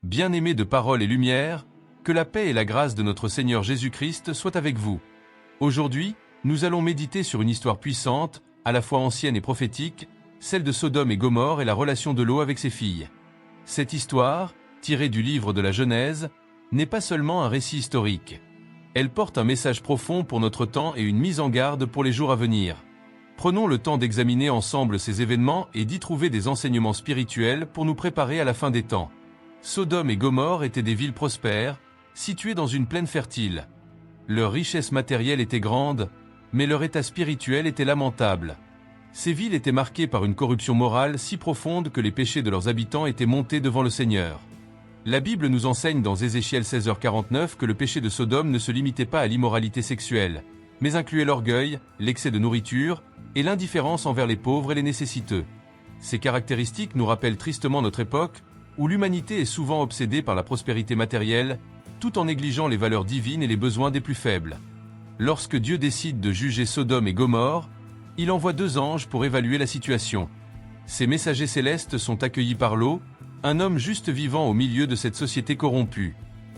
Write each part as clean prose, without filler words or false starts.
Bien-aimés de Parole et Lumière, que la paix et la grâce de notre Seigneur Jésus-Christ soient avec vous. Aujourd'hui, nous allons méditer sur une histoire puissante, à la fois ancienne et prophétique, celle de Sodome et Gomorrhe et la relation de Lot avec ses filles. Cette histoire, tirée du livre de la Genèse, n'est pas seulement un récit historique. Elle porte un message profond pour notre temps et une mise en garde pour les jours à venir. Prenons le temps d'examiner ensemble ces événements et d'y trouver des enseignements spirituels pour nous préparer à la fin des temps. Sodome et Gomorrhe étaient des villes prospères, situées dans une plaine fertile. Leur richesse matérielle était grande, mais leur état spirituel était lamentable. Ces villes étaient marquées par une corruption morale si profonde que les péchés de leurs habitants étaient montés devant le Seigneur. La Bible nous enseigne dans Ézéchiel 16h49 que le péché de Sodome ne se limitait pas à l'immoralité sexuelle, mais incluait l'orgueil, l'excès de nourriture et l'indifférence envers les pauvres et les nécessiteux. Ces caractéristiques nous rappellent tristement notre époque, où l'humanité est souvent obsédée par la prospérité matérielle, tout en négligeant les valeurs divines et les besoins des plus faibles. Lorsque Dieu décide de juger Sodome et Gomorrhe, il envoie 2 anges pour évaluer la situation. Ces messagers célestes sont accueillis par Lot, un homme juste vivant au milieu de cette société corrompue.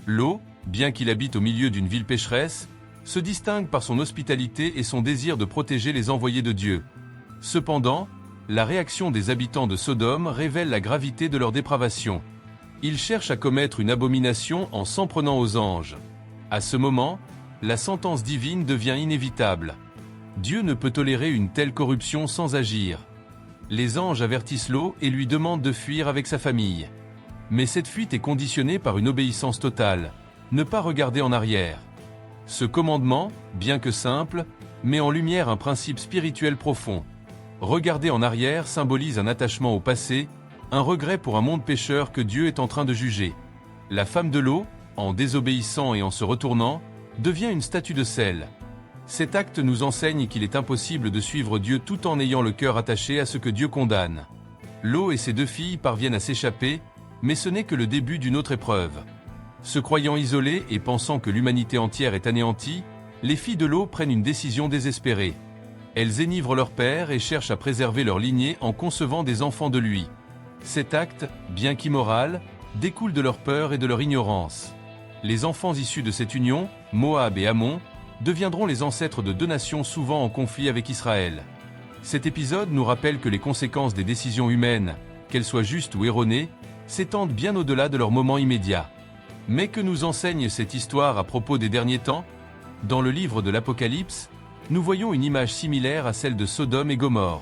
Lot, bien qu'il habite au milieu d'une ville pécheresse, se distingue par son hospitalité et son désir de protéger les envoyés de Dieu. Cependant, la réaction des habitants de Sodome révèle la gravité de leur dépravation. Ils cherchent à commettre une abomination en s'en prenant aux anges. À ce moment, la sentence divine devient inévitable. Dieu ne peut tolérer une telle corruption sans agir. Les anges avertissent Lot et lui demandent de fuir avec sa famille. Mais cette fuite est conditionnée par une obéissance totale, ne pas regarder en arrière. Ce commandement, bien que simple, met en lumière un principe spirituel profond. Regarder en arrière symbolise un attachement au passé, un regret pour un monde pécheur que Dieu est en train de juger. La femme de Lot, en désobéissant et en se retournant, devient une statue de sel. Cet acte nous enseigne qu'il est impossible de suivre Dieu tout en ayant le cœur attaché à ce que Dieu condamne. Lot et ses 2 filles parviennent à s'échapper, mais ce n'est que le début d'une autre épreuve. Se croyant isolées et pensant que l'humanité entière est anéantie, les filles de Lot prennent une décision désespérée. Elles énivrent leur père et cherchent à préserver leur lignée en concevant des enfants de lui. Cet acte, bien qu'immoral, découle de leur peur et de leur ignorance. Les enfants issus de cette union, Moab et Ammon, deviendront les ancêtres de 2 nations souvent en conflit avec Israël. Cet épisode nous rappelle que les conséquences des décisions humaines, qu'elles soient justes ou erronées, s'étendent bien au-delà de leur moment immédiat. Mais que nous enseigne cette histoire à propos des derniers temps? Dans le livre de l'Apocalypse, nous voyons une image similaire à celle de Sodome et Gomorrhe.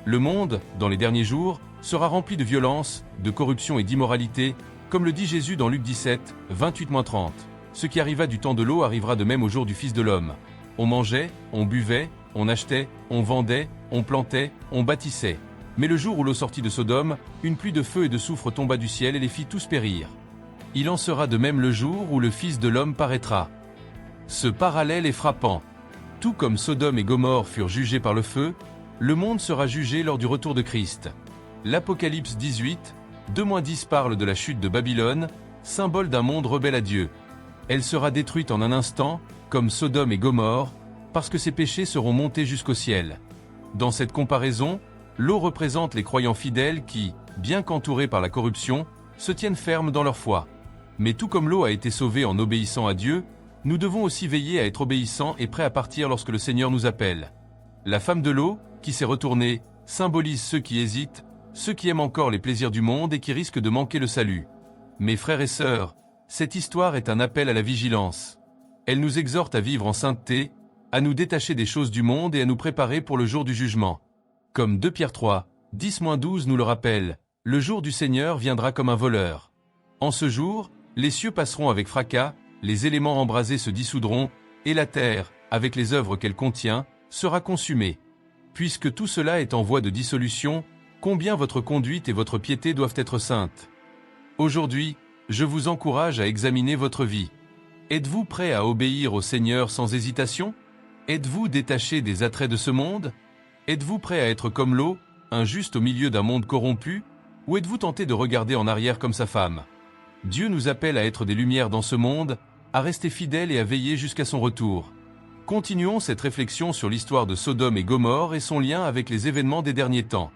Le monde, dans les derniers jours, sera rempli de violence, de corruption et d'immoralité, comme le dit Jésus dans Luc 17, 28-30. Ce qui arriva du temps de Lot arrivera de même au jour du Fils de l'homme. On mangeait, on buvait, on achetait, on vendait, on plantait, on bâtissait. Mais le jour où Lot sortit de Sodome, une pluie de feu et de soufre tomba du ciel et les fit tous périr. Il en sera de même le jour où le Fils de l'homme paraîtra. Ce parallèle est frappant. Tout comme Sodome et Gomorrhe furent jugés par le feu, le monde sera jugé lors du retour de Christ. L'Apocalypse 18, 2-10 parle de la chute de Babylone, symbole d'un monde rebelle à Dieu. Elle sera détruite en un instant, comme Sodome et Gomorrhe, parce que ses péchés seront montés jusqu'au ciel. Dans cette comparaison, Lot représente les croyants fidèles qui, bien qu'entourés par la corruption, se tiennent fermes dans leur foi. Mais tout comme Lot a été sauvé en obéissant à Dieu, nous devons aussi veiller à être obéissants et prêts à partir lorsque le Seigneur nous appelle. La femme de Lot, qui s'est retournée, symbolise ceux qui hésitent, ceux qui aiment encore les plaisirs du monde et qui risquent de manquer le salut. Mes frères et sœurs, cette histoire est un appel à la vigilance. Elle nous exhorte à vivre en sainteté, à nous détacher des choses du monde et à nous préparer pour le jour du jugement. Comme 2 Pierre 3, 10-12 nous le rappelle, le jour du Seigneur viendra comme un voleur. En ce jour, les cieux passeront avec fracas, les éléments embrasés se dissoudront, et la terre, avec les œuvres qu'elle contient, sera consumée. Puisque tout cela est en voie de dissolution, combien votre conduite et votre piété doivent être saintes. Aujourd'hui, je vous encourage à examiner votre vie. Êtes-vous prêt à obéir au Seigneur sans hésitation? Êtes-vous détaché des attraits de ce monde? Êtes-vous prêt à être comme Lot, injuste au milieu d'un monde corrompu? Ou êtes-vous tenté de regarder en arrière comme sa femme? Dieu nous appelle à être des lumières dans ce monde, à rester fidèles et à veiller jusqu'à son retour. Continuons cette réflexion sur l'histoire de Sodome et Gomorrhe et son lien avec les événements des derniers temps.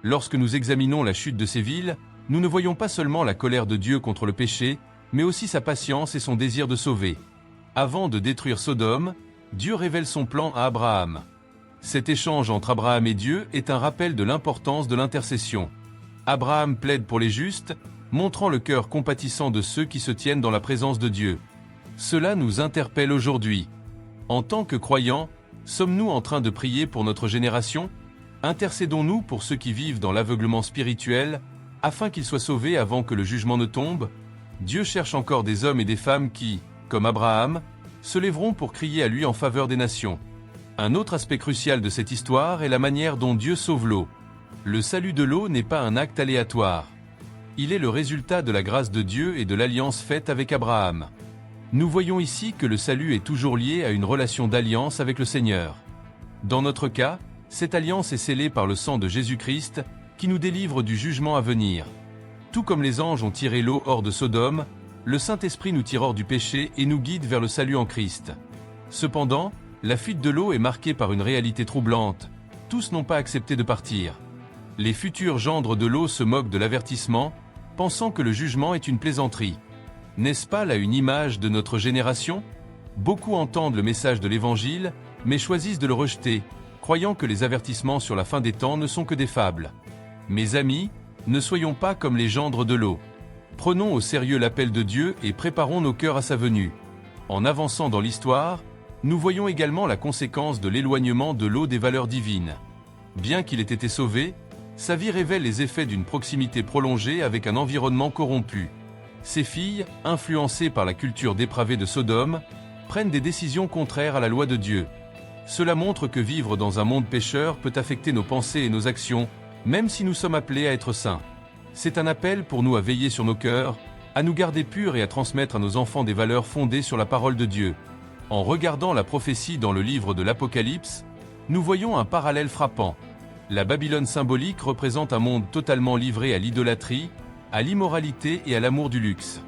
Lorsque nous examinons la chute de ces villes, nous ne voyons pas seulement la colère de Dieu contre le péché, mais aussi sa patience et son désir de sauver. Avant de détruire Sodome, Dieu révèle son plan à Abraham. Cet échange entre Abraham et Dieu est un rappel de l'importance de l'intercession. Abraham plaide pour les justes, montrant le cœur compatissant de ceux qui se tiennent dans la présence de Dieu. Cela nous interpelle aujourd'hui. En tant que croyants, sommes-nous en train de prier pour notre génération? Intercédons-nous pour ceux qui vivent dans l'aveuglement spirituel, afin qu'ils soient sauvés avant que le jugement ne tombe? Dieu cherche encore des hommes et des femmes qui, comme Abraham, se lèveront pour crier à lui en faveur des nations. Un autre aspect crucial de cette histoire est la manière dont Dieu sauve l'eau. Le salut de l'eau n'est pas un acte aléatoire. Il est le résultat de la grâce de Dieu et de l'alliance faite avec Abraham. Nous voyons ici que le salut est toujours lié à une relation d'alliance avec le Seigneur. Dans notre cas, cette alliance est scellée par le sang de Jésus-Christ, qui nous délivre du jugement à venir. Tout comme les anges ont tiré l'eau hors de Sodome, le Saint-Esprit nous tire hors du péché et nous guide vers le salut en Christ. Cependant, la fuite de l'eau est marquée par une réalité troublante. Tous n'ont pas accepté de partir. Les futurs gendres de l'eau se moquent de l'avertissement, pensant que le jugement est une plaisanterie. N'est-ce pas là une image de notre génération? Beaucoup entendent le message de l'Évangile, mais choisissent de le rejeter, croyant que les avertissements sur la fin des temps ne sont que des fables. Mes amis, ne soyons pas comme les gendres de l'eau. Prenons au sérieux l'appel de Dieu et préparons nos cœurs à sa venue. En avançant dans l'histoire, nous voyons également la conséquence de l'éloignement de l'eau des valeurs divines. Bien qu'il ait été sauvé, sa vie révèle les effets d'une proximité prolongée avec un environnement corrompu. Ses filles, influencées par la culture dépravée de Sodome, prennent des décisions contraires à la loi de Dieu. Cela montre que vivre dans un monde pécheur peut affecter nos pensées et nos actions, même si nous sommes appelés à être saints. C'est un appel pour nous à veiller sur nos cœurs, à nous garder purs et à transmettre à nos enfants des valeurs fondées sur la parole de Dieu. En regardant la prophétie dans le livre de l'Apocalypse, nous voyons un parallèle frappant. La Babylone symbolique représente un monde totalement livré à l'idolâtrie, à l'immoralité et à l'amour du luxe.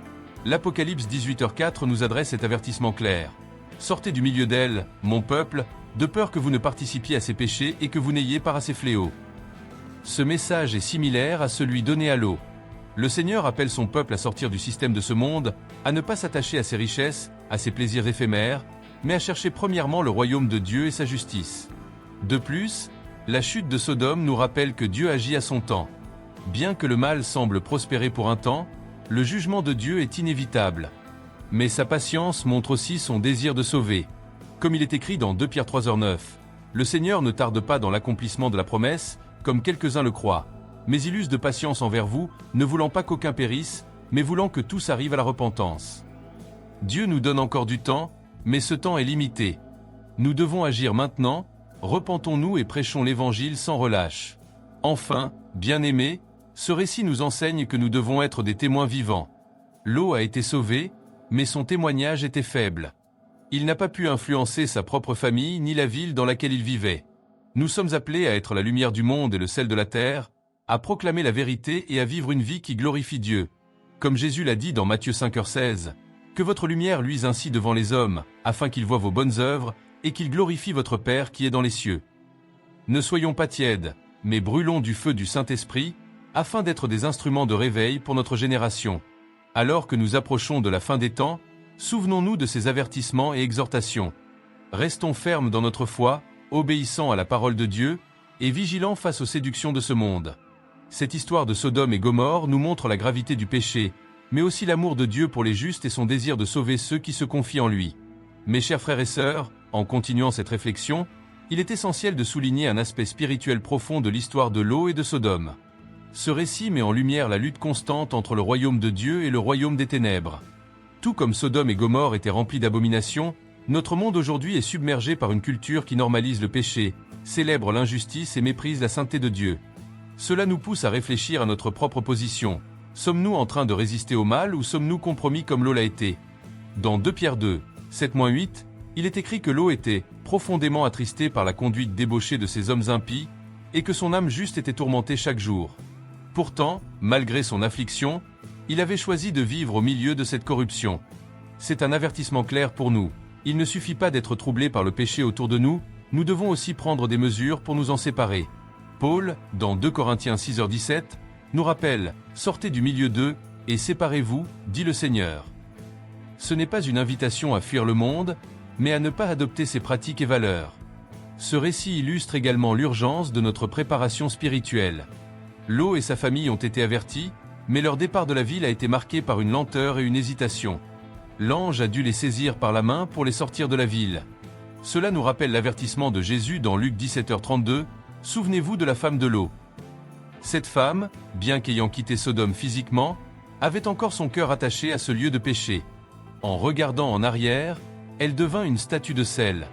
L'Apocalypse 18h4 nous adresse cet avertissement clair. « Sortez du milieu d'elle, mon peuple, de peur que vous ne participiez à ses péchés et que vous n'ayez part à ses fléaux. » Ce message est similaire à celui donné à l'eau. Le Seigneur appelle son peuple à sortir du système de ce monde, à ne pas s'attacher à ses richesses, à ses plaisirs éphémères, mais à chercher premièrement le royaume de Dieu et sa justice. De plus, la chute de Sodome nous rappelle que Dieu agit à son temps. Bien que le mal semble prospérer pour un temps, le jugement de Dieu est inévitable. Mais sa patience montre aussi son désir de sauver. Comme il est écrit dans 2 Pierre 3h9, « Le Seigneur ne tarde pas dans l'accomplissement de la promesse, comme quelques-uns le croient, mais il use de patience envers vous, ne voulant pas qu'aucun périsse, mais voulant que tous arrivent à la repentance. » Dieu nous donne encore du temps, mais ce temps est limité. Nous devons agir maintenant, repentons-nous et prêchons l'Évangile sans relâche. Enfin, bien-aimés, ce récit nous enseigne que nous devons être des témoins vivants. L'eau a été sauvée, mais son témoignage était faible. Il n'a pas pu influencer sa propre famille ni la ville dans laquelle il vivait. Nous sommes appelés à être la lumière du monde et le sel de la terre, à proclamer la vérité et à vivre une vie qui glorifie Dieu. Comme Jésus l'a dit dans Matthieu 5h16, « Que votre lumière luise ainsi devant les hommes, afin qu'ils voient vos bonnes œuvres, et qu'ils glorifient votre Père qui est dans les cieux. » Ne soyons pas tièdes, mais brûlons du feu du Saint-Esprit, afin d'être des instruments de réveil pour notre génération. Alors que nous approchons de la fin des temps, souvenons-nous de ces avertissements et exhortations. Restons fermes dans notre foi, obéissant à la parole de Dieu, et vigilants face aux séductions de ce monde. Cette histoire de Sodome et Gomorrhe nous montre la gravité du péché, mais aussi l'amour de Dieu pour les justes et son désir de sauver ceux qui se confient en lui. Mes chers frères et sœurs, en continuant cette réflexion, il est essentiel de souligner un aspect spirituel profond de l'histoire de l'eau et de Sodome. Ce récit met en lumière la lutte constante entre le royaume de Dieu et le royaume des ténèbres. Tout comme Sodome et Gomorrhe étaient remplis d'abominations, notre monde aujourd'hui est submergé par une culture qui normalise le péché, célèbre l'injustice et méprise la sainteté de Dieu. Cela nous pousse à réfléchir à notre propre position. Sommes-nous en train de résister au mal ou sommes-nous compromis comme l'eau l'a été? Dans 2 Pierre 2, 7-8, il est écrit que l'eau était profondément attristée par la conduite débauchée de ces hommes impies et que son âme juste était tourmentée chaque jour. Pourtant, malgré son affliction, il avait choisi de vivre au milieu de cette corruption. C'est un avertissement clair pour nous. Il ne suffit pas d'être troublé par le péché autour de nous, nous devons aussi prendre des mesures pour nous en séparer. Paul, dans 2 Corinthiens 6h17, nous rappelle « Sortez du milieu d'eux et séparez-vous, dit le Seigneur ». Ce n'est pas une invitation à fuir le monde, mais à ne pas adopter ses pratiques et valeurs. Ce récit illustre également l'urgence de notre préparation spirituelle. Lot et sa famille ont été avertis, mais leur départ de la ville a été marqué par une lenteur et une hésitation. L'ange a dû les saisir par la main pour les sortir de la ville. Cela nous rappelle l'avertissement de Jésus dans Luc 17h32, « Souvenez-vous de la femme de Lot ». Cette femme, bien qu'ayant quitté Sodome physiquement, avait encore son cœur attaché à ce lieu de péché. En regardant en arrière, elle devint une statue de sel.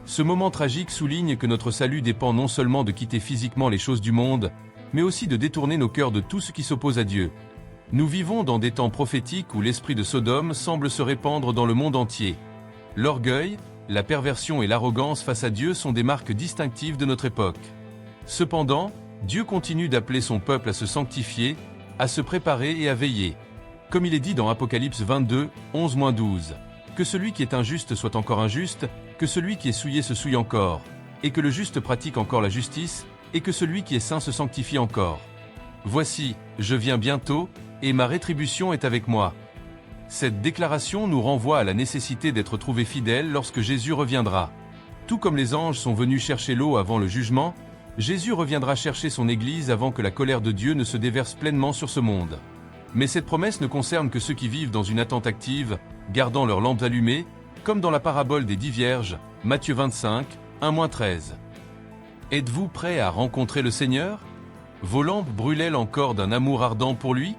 Ce moment tragique souligne que notre salut dépend non seulement de quitter physiquement les choses du monde, mais aussi de détourner nos cœurs de tout ce qui s'oppose à Dieu. Nous vivons dans des temps prophétiques où l'esprit de Sodome semble se répandre dans le monde entier. L'orgueil, la perversion et l'arrogance face à Dieu sont des marques distinctives de notre époque. Cependant, Dieu continue d'appeler son peuple à se sanctifier, à se préparer et à veiller. Comme il est dit dans Apocalypse 22, 11-12, « Que celui qui est injuste soit encore injuste, que celui qui est souillé se souille encore, et que le juste pratique encore la justice, et que celui qui est saint se sanctifie encore. Voici, je viens bientôt, et ma rétribution est avec moi. » Cette déclaration nous renvoie à la nécessité d'être trouvés fidèles lorsque Jésus reviendra. Tout comme les anges sont venus chercher l'eau avant le jugement, Jésus reviendra chercher son Église avant que la colère de Dieu ne se déverse pleinement sur ce monde. Mais cette promesse ne concerne que ceux qui vivent dans une attente active, gardant leurs lampes allumées, comme dans la parabole des 10 vierges, Matthieu 25, 1-13. Êtes-vous prêts à rencontrer le Seigneur? Vos lampes brûlent-elles encore d'un amour ardent pour lui?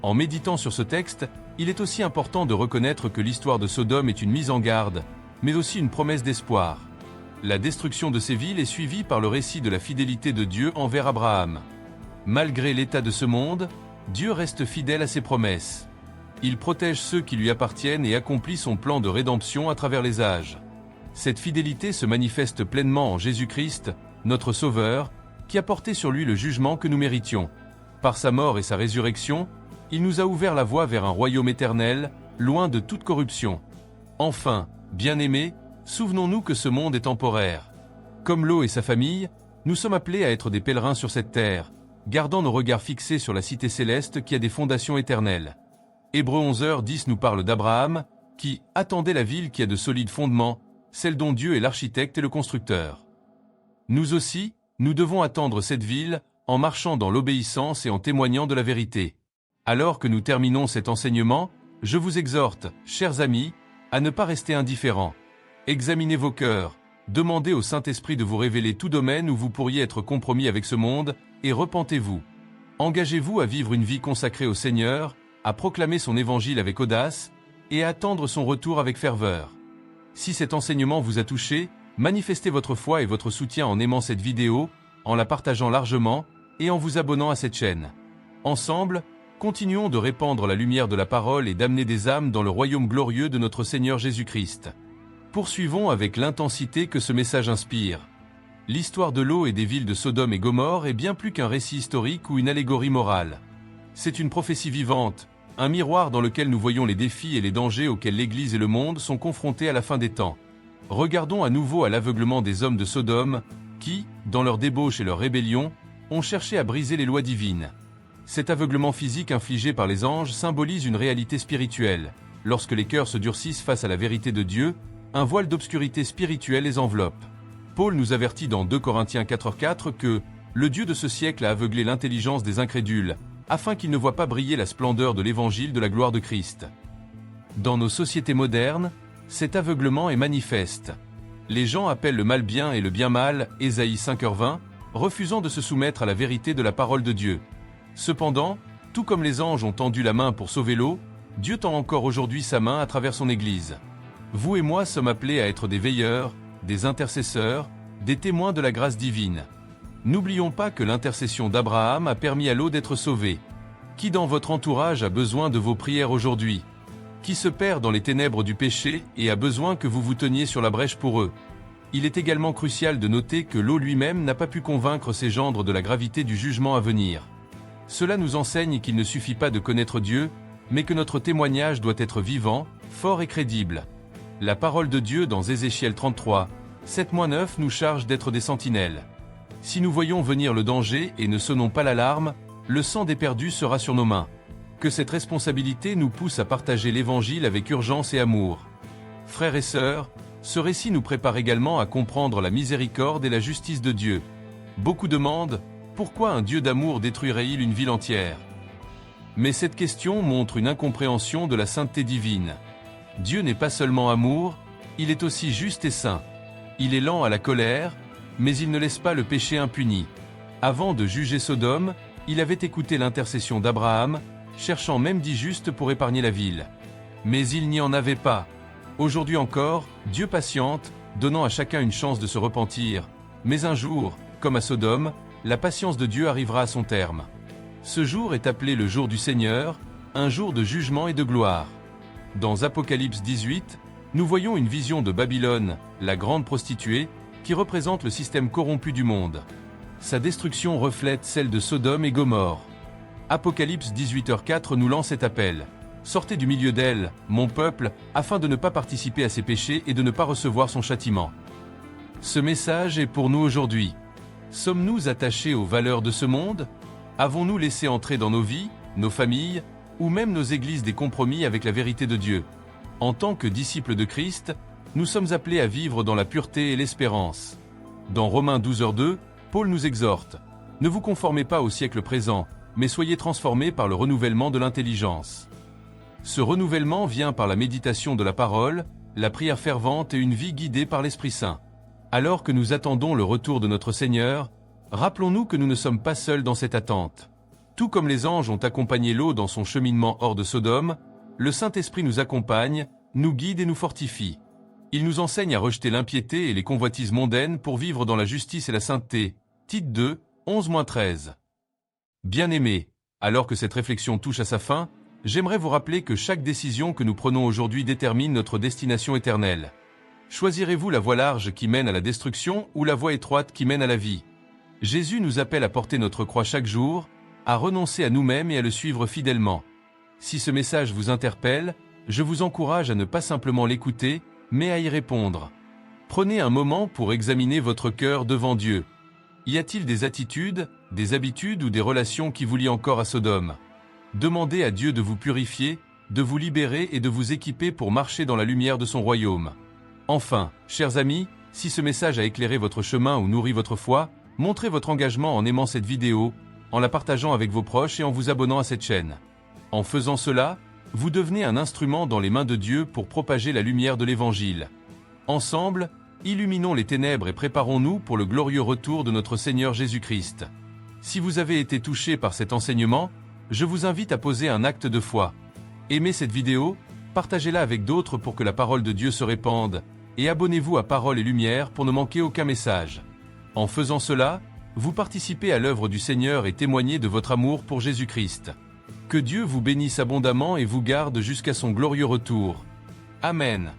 En méditant sur ce texte, il est aussi important de reconnaître que l'histoire de Sodome est une mise en garde, mais aussi une promesse d'espoir. La destruction de ces villes est suivie par le récit de la fidélité de Dieu envers Abraham. Malgré l'état de ce monde, Dieu reste fidèle à ses promesses. Il protège ceux qui lui appartiennent et accomplit son plan de rédemption à travers les âges. Cette fidélité se manifeste pleinement en Jésus-Christ, notre Sauveur, qui a porté sur lui le jugement que nous méritions. Par sa mort et sa résurrection, il nous a ouvert la voie vers un royaume éternel, loin de toute corruption. Enfin, bien-aimés, souvenons-nous que ce monde est temporaire. Comme Lot et sa famille, nous sommes appelés à être des pèlerins sur cette terre, gardant nos regards fixés sur la cité céleste qui a des fondations éternelles. Hébreux 11h10 nous parle d'Abraham, qui attendait la ville qui a de solides fondements, celle dont Dieu est l'architecte et le constructeur. Nous aussi, nous devons attendre cette ville, en marchant dans l'obéissance et en témoignant de la vérité. Alors que nous terminons cet enseignement, je vous exhorte, chers amis, à ne pas rester indifférents. Examinez vos cœurs, demandez au Saint-Esprit de vous révéler tout domaine où vous pourriez être compromis avec ce monde, et repentez-vous. Engagez-vous à vivre une vie consacrée au Seigneur, à proclamer son évangile avec audace, et à attendre son retour avec ferveur. Si cet enseignement vous a touché, manifestez votre foi et votre soutien en aimant cette vidéo, en la partageant largement, et en vous abonnant à cette chaîne. Ensemble, continuons de répandre la lumière de la parole et d'amener des âmes dans le royaume glorieux de notre Seigneur Jésus-Christ. Poursuivons avec l'intensité que ce message inspire. L'histoire de Lot et des villes de Sodome et Gomorrhe est bien plus qu'un récit historique ou une allégorie morale. C'est une prophétie vivante, un miroir dans lequel nous voyons les défis et les dangers auxquels l'Église et le monde sont confrontés à la fin des temps. Regardons à nouveau à l'aveuglement des hommes de Sodome, qui, dans leur débauche et leur rébellion, ont cherché à briser les lois divines. Cet aveuglement physique infligé par les anges symbolise une réalité spirituelle. Lorsque les cœurs se durcissent face à la vérité de Dieu, un voile d'obscurité spirituelle les enveloppe. Paul nous avertit dans 2 Corinthiens 4,4 que « Le Dieu de ce siècle a aveuglé l'intelligence des incrédules, afin qu'ils ne voient pas briller la splendeur de l'évangile de la gloire de Christ. » Dans nos sociétés modernes, cet aveuglement est manifeste. Les gens appellent le mal bien et le bien mal, Ésaïe 5h20, refusant de se soumettre à la vérité de la parole de Dieu. Cependant, tout comme les anges ont tendu la main pour sauver l'eau, Dieu tend encore aujourd'hui sa main à travers son Église. Vous et moi sommes appelés à être des veilleurs, des intercesseurs, des témoins de la grâce divine. N'oublions pas que l'intercession d'Abraham a permis à Lot d'être sauvé. Qui dans votre entourage a besoin de vos prières aujourd'hui? Qui se perd dans les ténèbres du péché et a besoin que vous vous teniez sur la brèche pour eux? Il est également crucial de noter que Lot lui-même n'a pas pu convaincre ses gendres de la gravité du jugement à venir. Cela nous enseigne qu'il ne suffit pas de connaître Dieu, mais que notre témoignage doit être vivant, fort et crédible. La parole de Dieu dans Ézéchiel 33, 7-9 nous charge d'être des sentinelles. Si nous voyons venir le danger et ne sonnons pas l'alarme, le sang des perdus sera sur nos mains. Que cette responsabilité nous pousse à partager l'Évangile avec urgence et amour. Frères et sœurs, ce récit nous prépare également à comprendre la miséricorde et la justice de Dieu. Beaucoup demandent, pourquoi un Dieu d'amour détruirait-il une ville entière? Mais cette question montre une incompréhension de la sainteté divine. Dieu n'est pas seulement amour, il est aussi juste et saint. Il est lent à la colère, mais il ne laisse pas le péché impuni. Avant de juger Sodome, il avait écouté l'intercession d'Abraham, cherchant même dit juste pour épargner la ville. Mais il n'y en avait pas. Aujourd'hui encore, Dieu patiente, donnant à chacun une chance de se repentir. Mais un jour, comme à Sodome, la patience de Dieu arrivera à son terme. Ce jour est appelé le jour du Seigneur, un jour de jugement et de gloire. Dans Apocalypse 18, nous voyons une vision de Babylone, la grande prostituée, qui représente le système corrompu du monde. Sa destruction reflète celle de Sodome et Gomorrhe. Apocalypse 18h4 nous lance cet appel. Sortez du milieu d'elle, mon peuple, afin de ne pas participer à ses péchés et de ne pas recevoir son châtiment. Ce message est pour nous aujourd'hui. Sommes-nous attachés aux valeurs de ce monde? Avons-nous laissé entrer dans nos vies, nos familles, ou même nos églises des compromis avec la vérité de Dieu? En tant que disciples de Christ, nous sommes appelés à vivre dans la pureté et l'espérance. Dans Romains 12h2, Paul nous exhorte. Ne vous conformez pas au siècle présent, mais soyez transformés par le renouvellement de l'intelligence. Ce renouvellement vient par la méditation de la parole, la prière fervente et une vie guidée par l'Esprit Saint. Alors que nous attendons le retour de notre Seigneur, rappelons-nous que nous ne sommes pas seuls dans cette attente. Tout comme les anges ont accompagné Lot dans son cheminement hors de Sodome, le Saint-Esprit nous accompagne, nous guide et nous fortifie. Il nous enseigne à rejeter l'impiété et les convoitises mondaines pour vivre dans la justice et la sainteté. Tite 2, 11-13. Bien-aimés, alors que cette réflexion touche à sa fin, j'aimerais vous rappeler que chaque décision que nous prenons aujourd'hui détermine notre destination éternelle. Choisirez-vous la voie large qui mène à la destruction ou la voie étroite qui mène à la vie? Jésus nous appelle à porter notre croix chaque jour, à renoncer à nous-mêmes et à le suivre fidèlement. Si ce message vous interpelle, je vous encourage à ne pas simplement l'écouter, mais à y répondre. Prenez un moment pour examiner votre cœur devant Dieu. Y a-t-il des attitudes, des habitudes ou des relations qui vous lient encore à Sodome? Demandez à Dieu de vous purifier, de vous libérer et de vous équiper pour marcher dans la lumière de son royaume. Enfin, chers amis, si ce message a éclairé votre chemin ou nourri votre foi, montrez votre engagement en aimant cette vidéo, en la partageant avec vos proches et en vous abonnant à cette chaîne. En faisant cela, vous devenez un instrument dans les mains de Dieu pour propager la lumière de l'Évangile. Ensemble, illuminons les ténèbres et préparons-nous pour le glorieux retour de notre Seigneur Jésus-Christ. Si vous avez été touché par cet enseignement, je vous invite à poser un acte de foi. Aimez cette vidéo, partagez-la avec d'autres pour que la parole de Dieu se répande, et abonnez-vous à Parole et Lumière pour ne manquer aucun message. En faisant cela, vous participez à l'œuvre du Seigneur et témoignez de votre amour pour Jésus-Christ. Que Dieu vous bénisse abondamment et vous garde jusqu'à son glorieux retour. Amen.